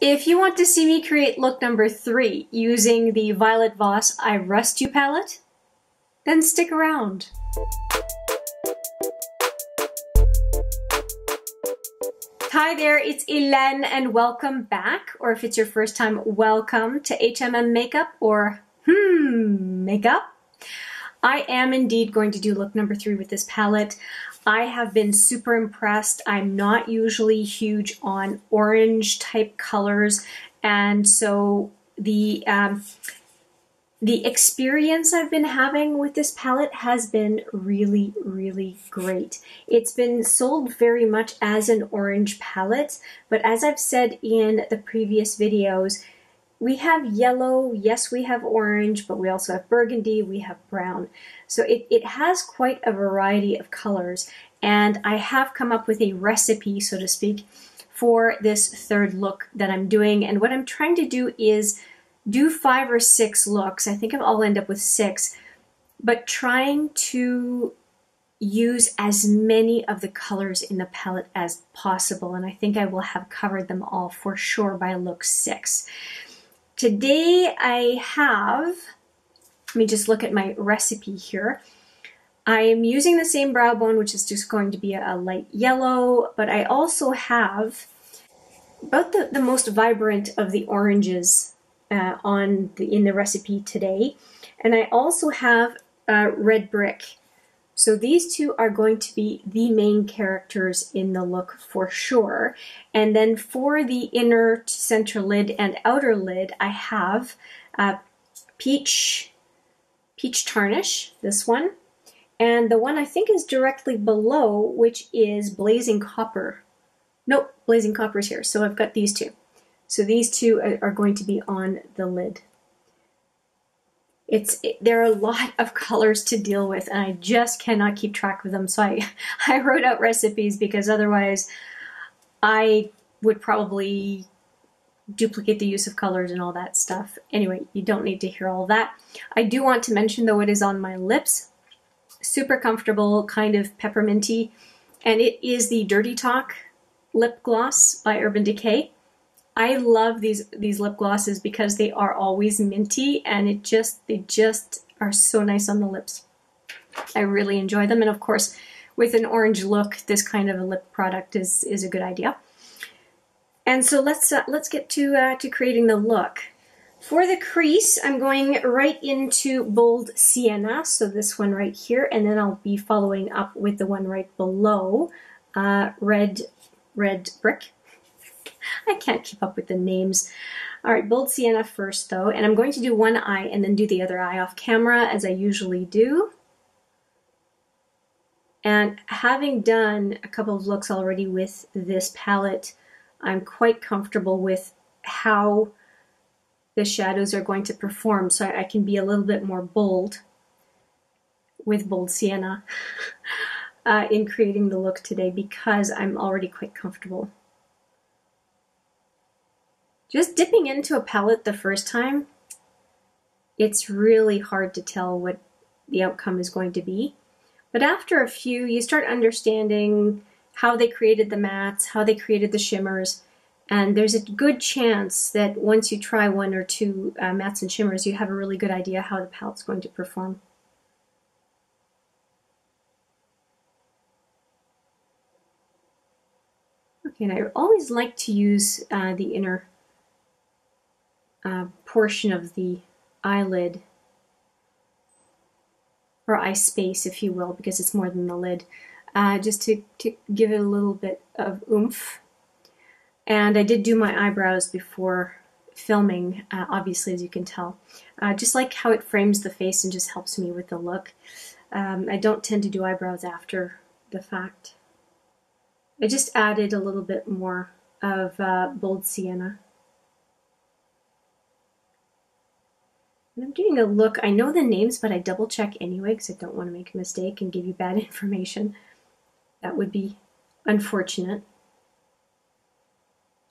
If you want to see me create look number 3 using the Violet Voss I Rust You palette, then stick around. Hi there, it's Hélène and welcome back, or if it's your first time, welcome to HMM Makeup or Makeup. I am indeed going to do look number 3 with this palette. I have been super impressed. I'm not usually huge on orange type colors, and so the experience I've been having with this palette has been really, really great. It's been sold very much as an orange palette, but as I've said in the previous videos, we have yellow, yes we have orange, but we also have burgundy, we have brown. So it has quite a variety of colors, and I have come up with a recipe, so to speak, for this third look that I'm doing. And what I'm trying to do is do 5 or 6 looks. I think I'll end up with 6, but trying to use as many of the colors in the palette as possible. And I think I will have covered them all for sure by look 6. Today I have, let me just look at my recipe here. I am using the same brow bone, which is just going to be a light yellow, but I also have about the most vibrant of the oranges in the recipe today. And I also have red brick. So these two are going to be the main characters in the look for sure. And then for the inner to center lid and outer lid, I have peach tarnish, this one, and the one I think is directly below, which is blazing copper. Nope, blazing copper is here. So I've got these two. So these two are going to be on the lid. There are a lot of colors to deal with, and I just cannot keep track of them. So I wrote out recipes because otherwise I would probably duplicate the use of colors and all that stuff. Anyway, you don't need to hear all that. I do want to mention though, it is on my lips. Super comfortable, kind of pepperminty, and it is the Dirty Talk lip gloss by Urban Decay. I love these lip glosses because they are always minty, and they just are so nice on the lips. I really enjoy them, and of course with an orange look, this kind of a lip product is a good idea. And so let's get to creating the look. For the crease, I'm going right into Bold Sienna, so this one right here, and then I'll be following up with the one right below, Red Brick. I can't keep up with the names. All right, Bold Sienna first though, and I'm going to do one eye and then do the other eye off camera as I usually do. And having done a couple of looks already with this palette, I'm quite comfortable with how the shadows are going to perform, so I can be a little bit more bold with Bold Sienna in creating the look today because I'm already quite comfortable. Just dipping into a palette the first time, it's really hard to tell what the outcome is going to be. But after a few, you start understanding how they created the mattes, how they created the shimmers, and there's a good chance that once you try 1 or 2 mattes and shimmers, you have a really good idea how the palette's going to perform. Okay, and I always like to use the inner portion of the eyelid, or eye space if you will, because it's more than the lid, just to give it a little bit of oomph. And I did do my eyebrows before filming, obviously, as you can tell. Just like how it frames the face and just helps me with the look. I don't tend to do eyebrows after the fact. I just added a little bit more of Bold Sienna. And I'm doing a look, I know the names, but I double check anyway because I don't want to make a mistake and give you bad information. That would be unfortunate.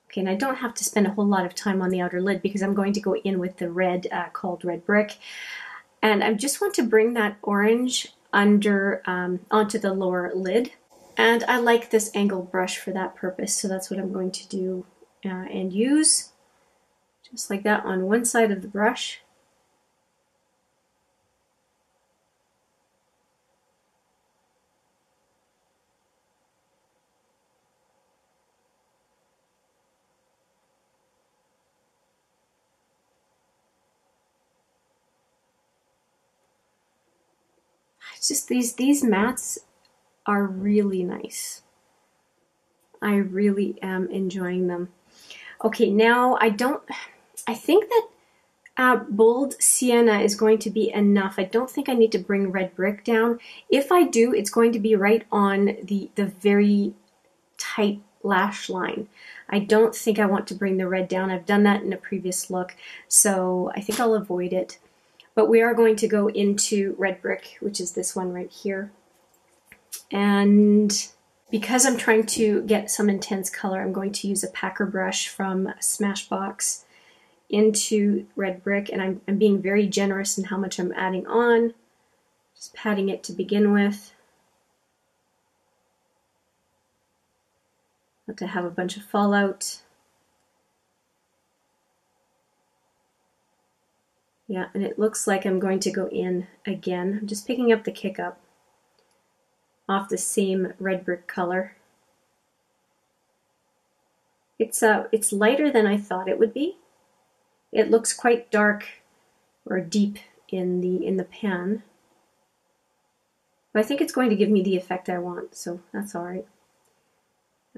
Okay, and I don't have to spend a whole lot of time on the outer lid because I'm going to go in with the red called Red Brick. And I just want to bring that orange under onto the lower lid. And I like this angled brush for that purpose, so that's what I'm going to do and use. Just like that on one side of the brush. It's just these mats are really nice. I really am enjoying them. Okay, now I think that bold sienna is going to be enough. I don't think I need to bring red brick down. If I do, it's going to be right on the very tight lash line. I don't think I want to bring the red down. I've done that in a previous look, so I think I'll avoid it. But we are going to go into red brick, which is this one right here. And because I'm trying to get some intense color, I'm going to use a packer brush from Smashbox into red brick, and I'm being very generous in how much I'm adding on. Just patting it to begin with. Not to have a bunch of fallout. Yeah, and it looks like I'm going to go in again. I'm just picking up the kick up off the same red brick color. It's lighter than I thought it would be. It looks quite dark or deep in the pan. But I think it's going to give me the effect I want, so that's all right.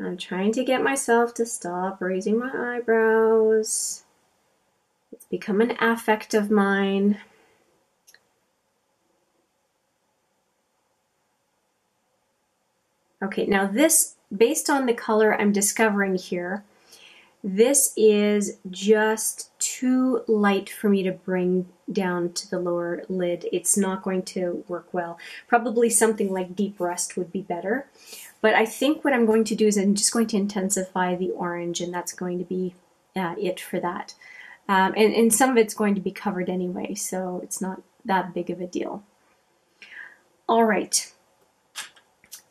I'm trying to get myself to stop raising my eyebrows. It's become an affect of mine. Okay, now this, based on the color I'm discovering here, this is just too light for me to bring down to the lower lid. It's not going to work well. Probably something like deep rust would be better. But I think what I'm going to do is I'm just going to intensify the orange, and that's going to be it for that. And some of it's going to be covered anyway, so it's not that big of a deal. All right.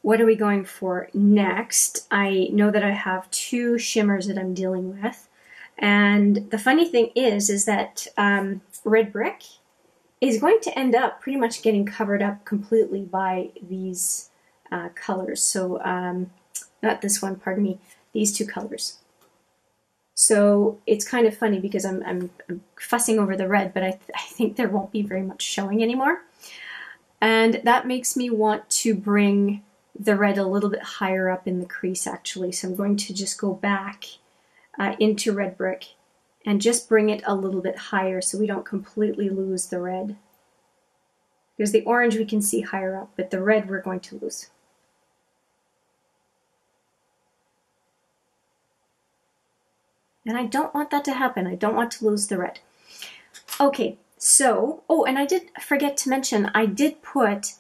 What are we going for next? I know that I have two shimmers that I'm dealing with. And the funny thing is that red brick is going to end up pretty much getting covered up completely by these colors. So, not this one, pardon me, these two colors. So it's kind of funny because I'm fussing over the red, but I think there won't be very much showing anymore. And that makes me want to bring the red a little bit higher up in the crease, actually. So I'm going to just go back into red brick and just bring it a little bit higher so we don't completely lose the red. Because the orange we can see higher up, but the red we're going to lose. And I don't want that to happen. I don't want to lose the red. Okay, so, oh, and I did forget to mention, I did put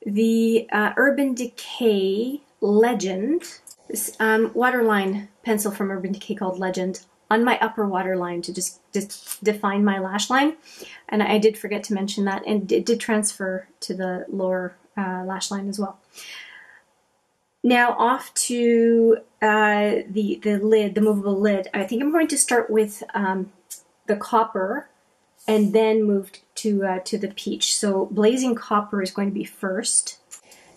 the Urban Decay Legend, this waterline pencil from Urban Decay called Legend, on my upper waterline to just define my lash line. And I did forget to mention that, and it did transfer to the lower lash line as well. Now off to the lid, the movable lid. I think I'm going to start with the copper and then move to the peach. So blazing copper is going to be first.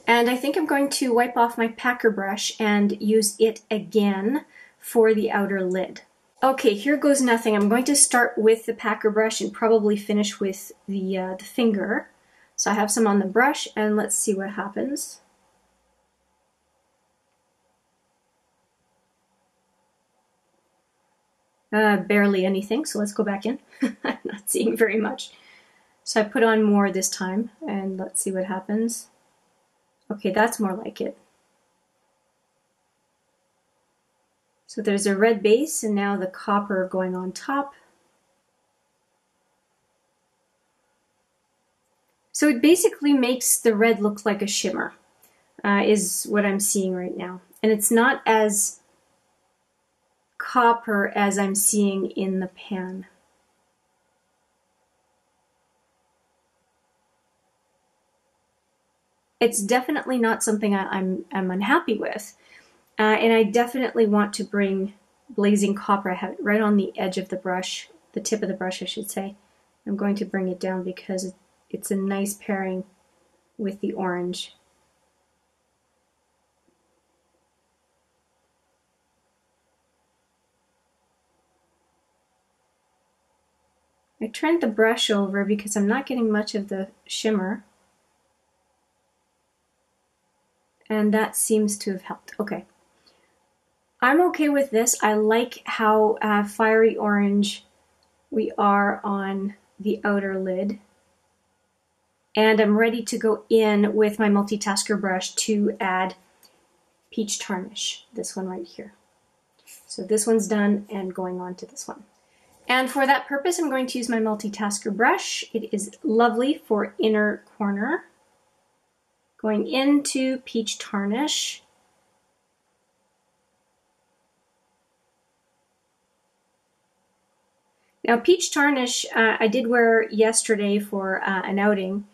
And I think I'm going to wipe off my packer brush and use it again for the outer lid. Okay, here goes nothing. I'm going to start with the packer brush and probably finish with the finger. So I have some on the brush, and let's see what happens. Barely anything, so let's go back in. I'm not seeing very much. So I put on more this time, and let's see what happens. Okay, that's more like it. So there's a red base, and now the copper going on top. So it basically makes the red look like a shimmer, is what I'm seeing right now. And it's not as copper as I'm seeing in the pan. It's definitely not something I'm unhappy with. And I definitely want to bring blazing copper. I have it right on the edge of the brush the tip of the brush I should say. I'm going to bring it down because it's a nice pairing with the orange. I turned the brush over because I'm not getting much of the shimmer. And that seems to have helped. Okay. I'm okay with this. I like how fiery orange we are on the outer lid. And I'm ready to go in with my multitasker brush to add peach tarnish, this one right here. So this one's done and going on to this one. And for that purpose, I'm going to use my multitasker brush. It is lovely for inner corner. Going into peach tarnish. Now peach tarnish I did wear yesterday for an outing,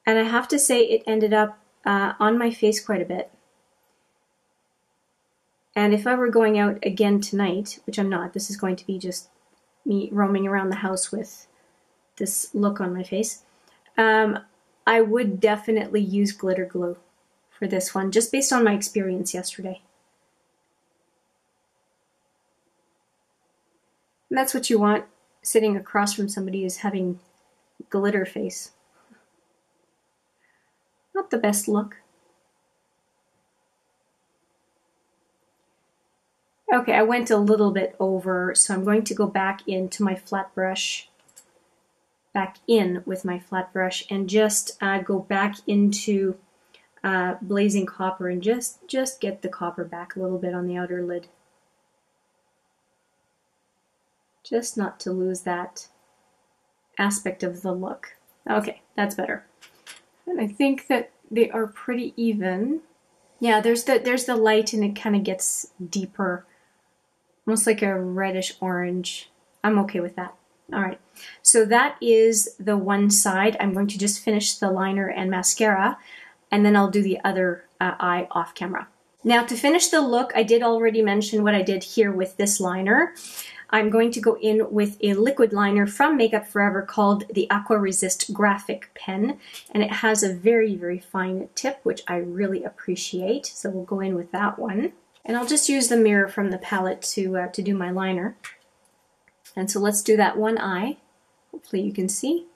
and I have to say it ended up on my face quite a bit. And if I were going out again tonight, which I'm not, this is going to be just me roaming around the house with this look on my face, I would definitely use glitter glue for this one, just based on my experience yesterday. And that's what you want sitting across from somebody who's having glitter face. Not the best look. Okay, I went a little bit over, so I'm going to go back into my flat brush, back in with my flat brush, and just go back into blazing copper and just get the copper back a little bit on the outer lid. Just not to lose that aspect of the look. Okay, that's better. And I think that they are pretty even. Yeah, there's the light and it kind of gets deeper. Almost like a reddish orange. I'm okay with that. All right, so that is the one side. I'm going to just finish the liner and mascara, and then I'll do the other eye off camera. Now to finish the look, I did already mention what I did here with this liner. I'm going to go in with a liquid liner from Makeup Forever called the Aqua Resist Graphic Pen, and it has a very, very fine tip, which I really appreciate. So we'll go in with that one. And I'll just use the mirror from the palette to do my liner. And so let's do that one eye. Hopefully you can see.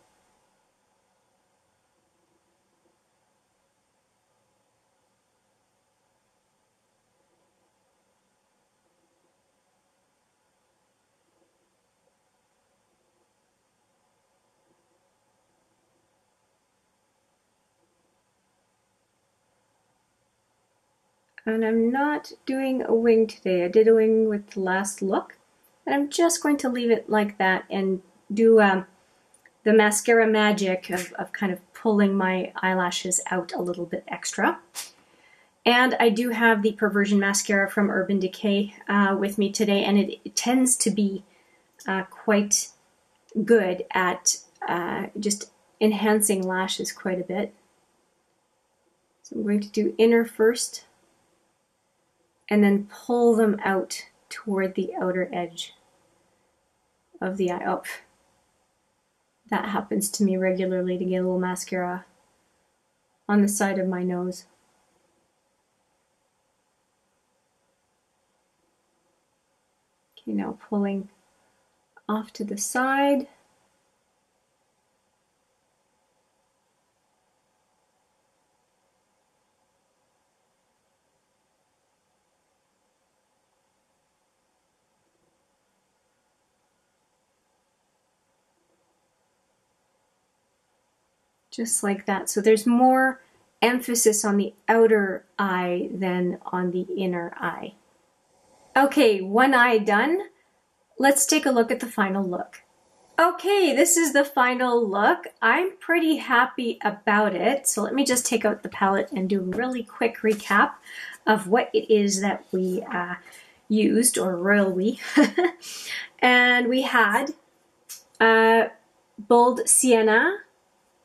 And I'm not doing a wing today. I did a wing with the last look. And I'm just going to leave it like that and do the mascara magic of kind of pulling my eyelashes out a little bit extra. And I do have the Perversion mascara from Urban Decay with me today, and it tends to be quite good at just enhancing lashes quite a bit. So I'm going to do inner first, and then pull them out toward the outer edge of the eye. Oh, that happens to me regularly, to get a little mascara on the side of my nose. Okay, now pulling off to the side. Just like that. So there's more emphasis on the outer eye than on the inner eye. Okay, one eye done. Let's take a look at the final look. Okay, this is the final look. I'm pretty happy about it. So let me just take out the palette and do a really quick recap of what it is that we used, or royal we. And we had bold sienna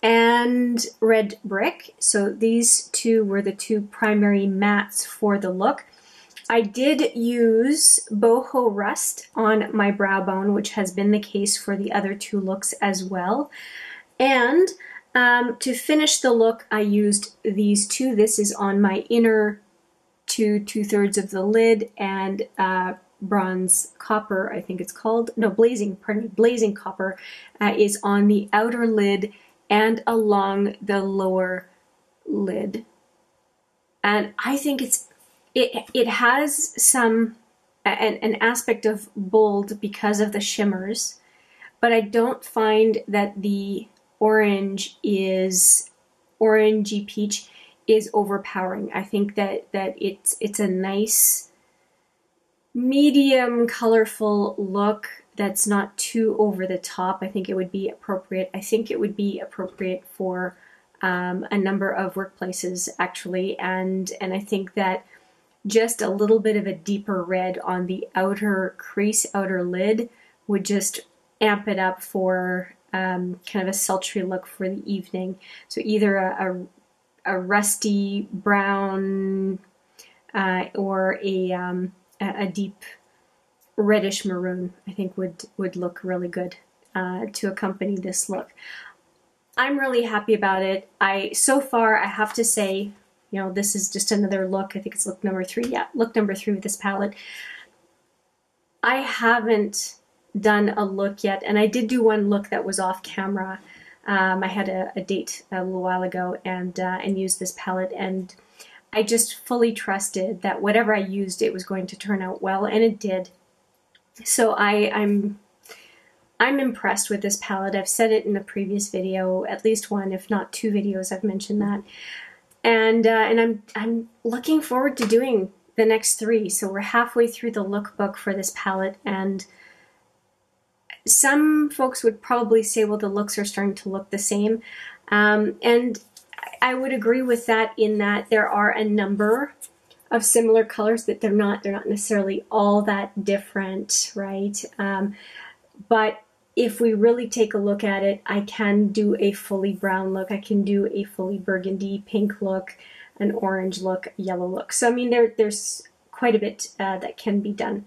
and red brick. So these two were the two primary mattes for the look. I did use boho rust on my brow bone, which has been the case for the other two looks as well. And to finish the look, I used these two. This is on my inner two-thirds of the lid, and bronze copper, I think it's called. No, blazing copper is on the outer lid and along the lower lid. And I think it has some an aspect of bold because of the shimmers, but I don't find that the orangey peach is overpowering. I think that it's a nice medium colorful look that's not too over the top. I think it would be appropriate. I think it would be appropriate for a number of workplaces actually, and I think that just a little bit of a deeper red on the outer crease, outer lid would just amp it up for kind of a sultry look for the evening. So either a rusty brown or a deep reddish maroon, I think would look really good to accompany this look. I'm really happy about it. So far, I have to say, you know, this is just another look. I think it's look number 3. Yeah, look number 3 with this palette. I haven't done a look yet, and I did do one look that was off camera. I had a date a little while ago and used this palette, and I just fully trusted that whatever I used, it was going to turn out well, and it did. So I'm impressed with this palette. I've said it in a previous video, at least one, if not 2 videos, I've mentioned that. And I'm looking forward to doing the next 3. So we're halfway through the lookbook for this palette, and some folks would probably say, well, the looks are starting to look the same. And I would agree with that, in that there are a number of similar colors, that they're not necessarily all that different, right? But if we really take a look at it, I can do a fully brown look, I can do a fully burgundy pink look, an orange look, a yellow look. So I mean, there's quite a bit that can be done.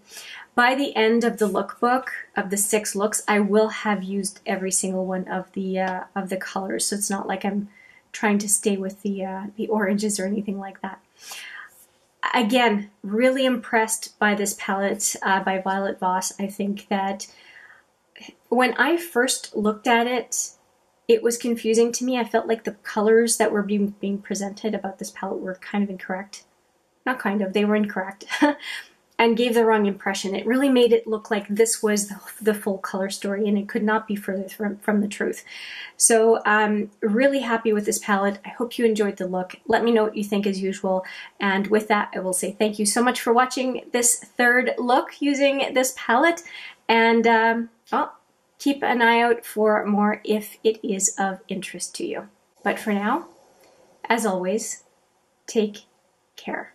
By the end of the lookbook, of the 6 looks, I will have used every single one of the colors. So it's not like I'm trying to stay with the oranges or anything like that. Again, really impressed by this palette by Violet Voss. I think that when I first looked at it, it was confusing to me. I felt like the colors that were being presented about this palette were kind of incorrect. Not kind of, they were incorrect. And gave the wrong impression. It really made it look like this was the full color story, and it could not be further from the truth. So I'm really happy with this palette. I hope you enjoyed the look. Let me know what you think as usual. And with that, I will say thank you so much for watching this 3rd look using this palette. And well, keep an eye out for more if it is of interest to you. But for now, as always, take care.